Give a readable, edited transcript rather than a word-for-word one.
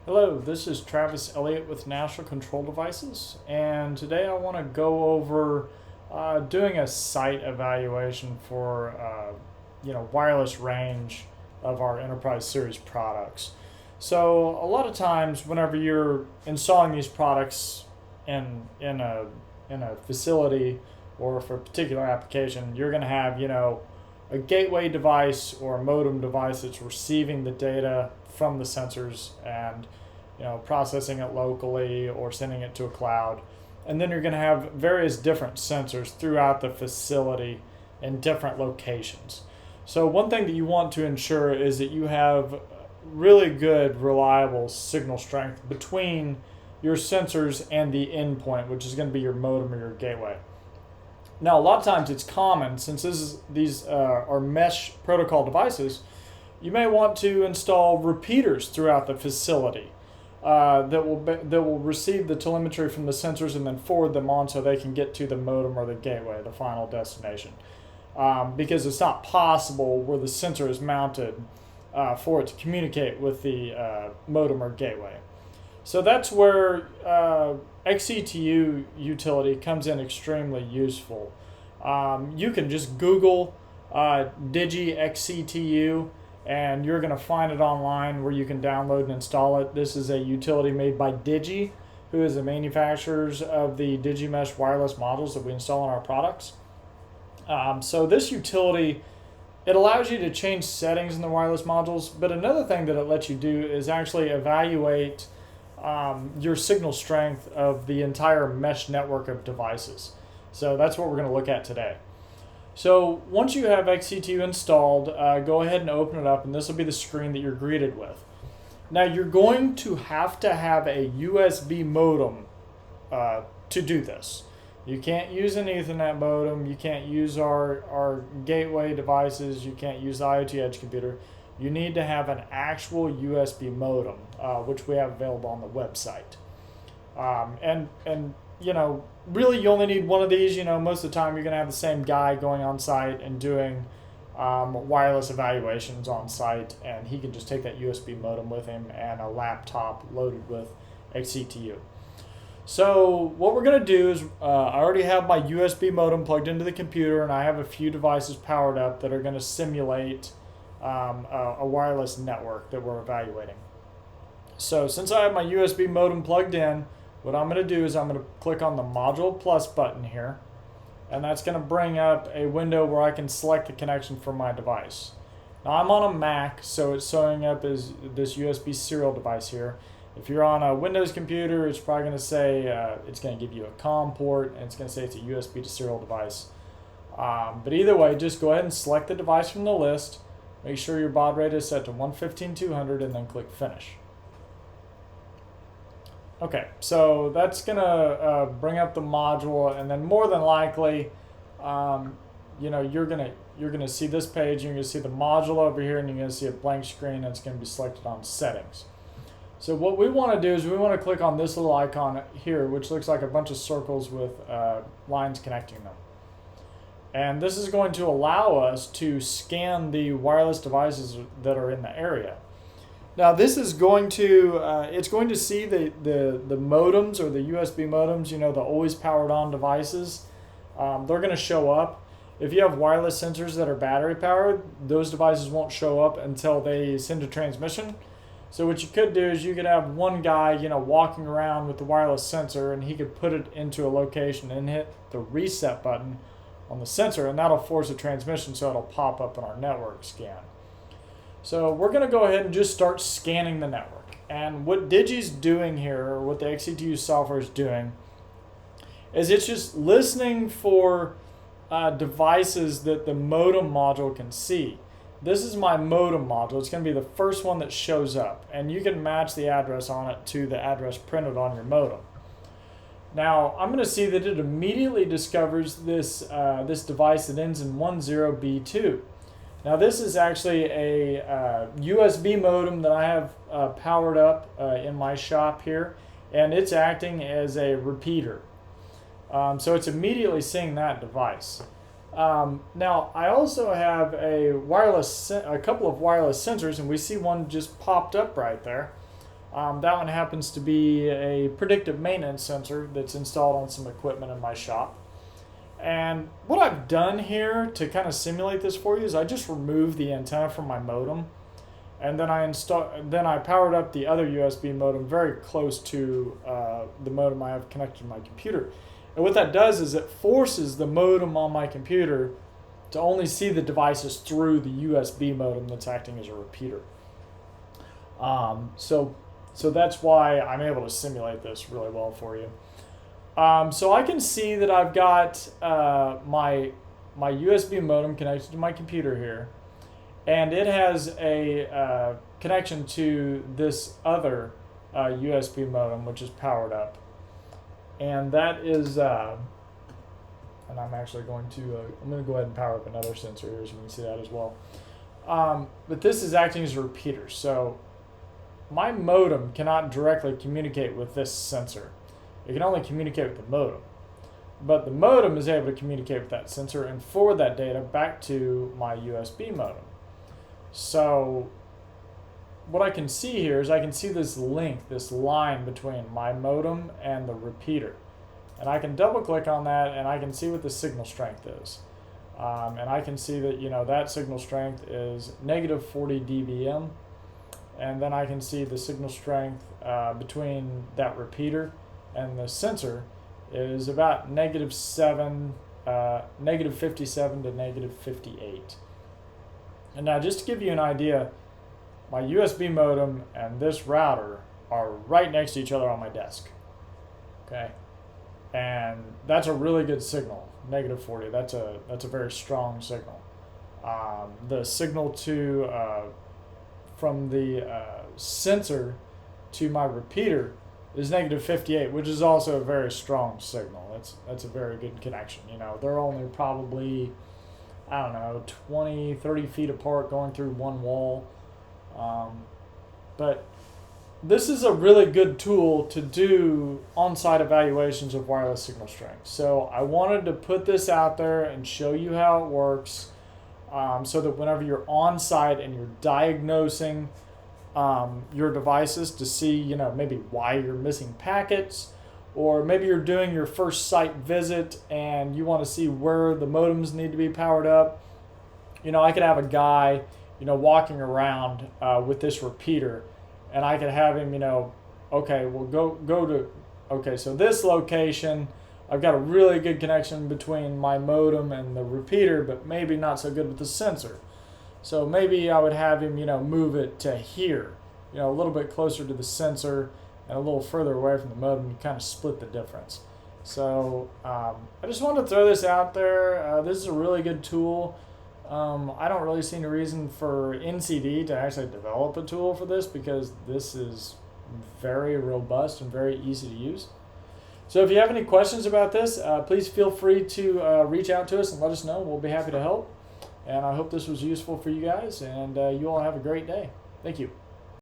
Hello, this is Travis Elliott with National Control Devices, and today I want to go over doing a site evaluation for wireless range of our Enterprise Series products. So a lot of times, whenever you're installing these products in a facility or for a particular application, you're going to have a gateway device or a modem device that's receiving the data from the sensors and processing it locally or sending it to a cloud. And then you're going to have various different sensors throughout the facility in different locations. So one thing that you want to ensure is that you have really good, reliable signal strength between your sensors and the endpoint, which is going to be your modem or your gateway. Now, a lot of times it's common, since these are mesh protocol devices, you may want to install repeaters throughout the facility that will receive the telemetry from the sensors and then forward them on so they can get to the modem or the gateway, the final destination. Because it's not possible where the sensor is mounted for it to communicate with the modem or gateway. So that's where X-CTU utility comes in extremely useful. You can just Google Digi X-CTU and you're going to find it online where you can download and install it. This is a utility made by Digi, who is the manufacturers of the DigiMesh wireless modules that we install on our products. So this utility, it allows you to change settings in the wireless modules, but another thing that it lets you do is actually evaluate your signal strength of the entire mesh network of devices. So that's what we're going to look at today. So once you have X-CTU installed, go ahead and open it up, and this will be the screen that you're greeted with. Now you're going to have a USB modem to do this. You can't use an Ethernet modem, you can't use our gateway devices, you can't use the IoT Edge computer. You need to have an actual USB modem, which we have available on the website. Really you only need one of these. Most of the time you're going to have the same guy going on site and doing wireless evaluations on site, and he can just take that USB modem with him and a laptop loaded with X-CTU. So what we're going to do is I already have my USB modem plugged into the computer, and I have a few devices powered up that are going to simulate a wireless network that we're evaluating. So since I have my USB modem plugged in, what I'm going to do is I'm going to click on the Module Plus button here, and that's going to bring up a window where I can select the connection for my device. Now I'm on a Mac, so it's showing up as this USB serial device here. If you're on a Windows computer, it's probably going to say, it's going to give you a COM port, and it's going to say it's a USB to serial device. But either way, just go ahead and select the device from the list. Make sure your baud rate is set to 115/200 and then click Finish. Okay, so that's going to bring up the module, and then more than likely, you're gonna see this page. You're gonna see the module over here, and you're gonna see a blank screen, and it's gonna be selected on Settings. So what we want to do is we want to click on this little icon here, which looks like a bunch of circles with lines connecting them. And this is going to allow us to scan the wireless devices that are in the area. Now this is going to, it's going to see the modems or the USB modems, the always powered on devices. They're going to show up. If you have wireless sensors that are battery powered, those devices won't show up until they send a transmission. So what you could do is you could have one guy, walking around with the wireless sensor, and he could put it into a location and hit the reset button on the sensor, and that'll force a transmission, so it'll pop up in our network scan. So we're going to go ahead and just start scanning the network. And what Digi's doing here, or what the X-CTU software is doing, is it's just listening for devices that the modem module can see. This is my modem module. It's going to be the first one that shows up, and you can match the address on it to the address printed on your modem. Now I'm going to see that it immediately discovers this device that ends in 10B2. Now this is actually a USB modem that I have powered up in my shop here, and it's acting as a repeater. So it's immediately seeing that device. Now I also have a couple of wireless sensors, and we see one just popped up right there. That one happens to be a predictive maintenance sensor that's installed on some equipment in my shop. And what I've done here to kind of simulate this for you is I just removed the antenna from my modem, and then I powered up the other USB modem very close to the modem I have connected to my computer. And what that does is it forces the modem on my computer to only see the devices through the USB modem that's acting as a repeater. So that's why I'm able to simulate this really well for you. So I can see that I've got my USB modem connected to my computer here, and it has a connection to this other USB modem, which is powered up. And that is, and I'm actually going to, I'm going to go ahead and power up another sensor here so you can see that as well. But this is acting as a repeater. So my modem cannot directly communicate with this sensor. It can only communicate with the modem. But the modem is able to communicate with that sensor and forward that data back to my USB modem. So what I can see here is I can see this link, this line between my modem and the repeater. And I can double click on that and I can see what the signal strength is. And I can see that, that signal strength is negative 40 dBm. And then I can see the signal strength between that repeater and the sensor is about negative 57 to negative 58. And now just to give you an idea, my USB modem and this router are right next to each other on my desk. Okay, and that's a really good signal. Negative 40. That's a very strong signal. The signal from the sensor to my repeater is negative 58, which is also a very strong signal. That's a very good connection. They're only probably, I don't know, 20, 30 feet apart going through one wall. But this is a really good tool to do on-site evaluations of wireless signal strength. So I wanted to put this out there and show you how it works, so that whenever you're on-site and you're diagnosing your devices to see, maybe why you're missing packets, or maybe you're doing your first site visit and you want to see where the modems need to be powered up. I could have a guy, walking around with this repeater, and I could have him, okay, well go to, okay, so this location, I've got a really good connection between my modem and the repeater, but maybe not so good with the sensor. So maybe I would have him, move it to here, a little bit closer to the sensor and a little further away from the modem. You kind of split the difference. So I just wanted to throw this out there. This is a really good tool. I don't really see any reason for NCD to actually develop a tool for this, because this is very robust and very easy to use. So if you have any questions about this, please feel free to reach out to us and let us know. We'll be happy to help. And I hope this was useful for you guys, and you all have a great day. Thank you.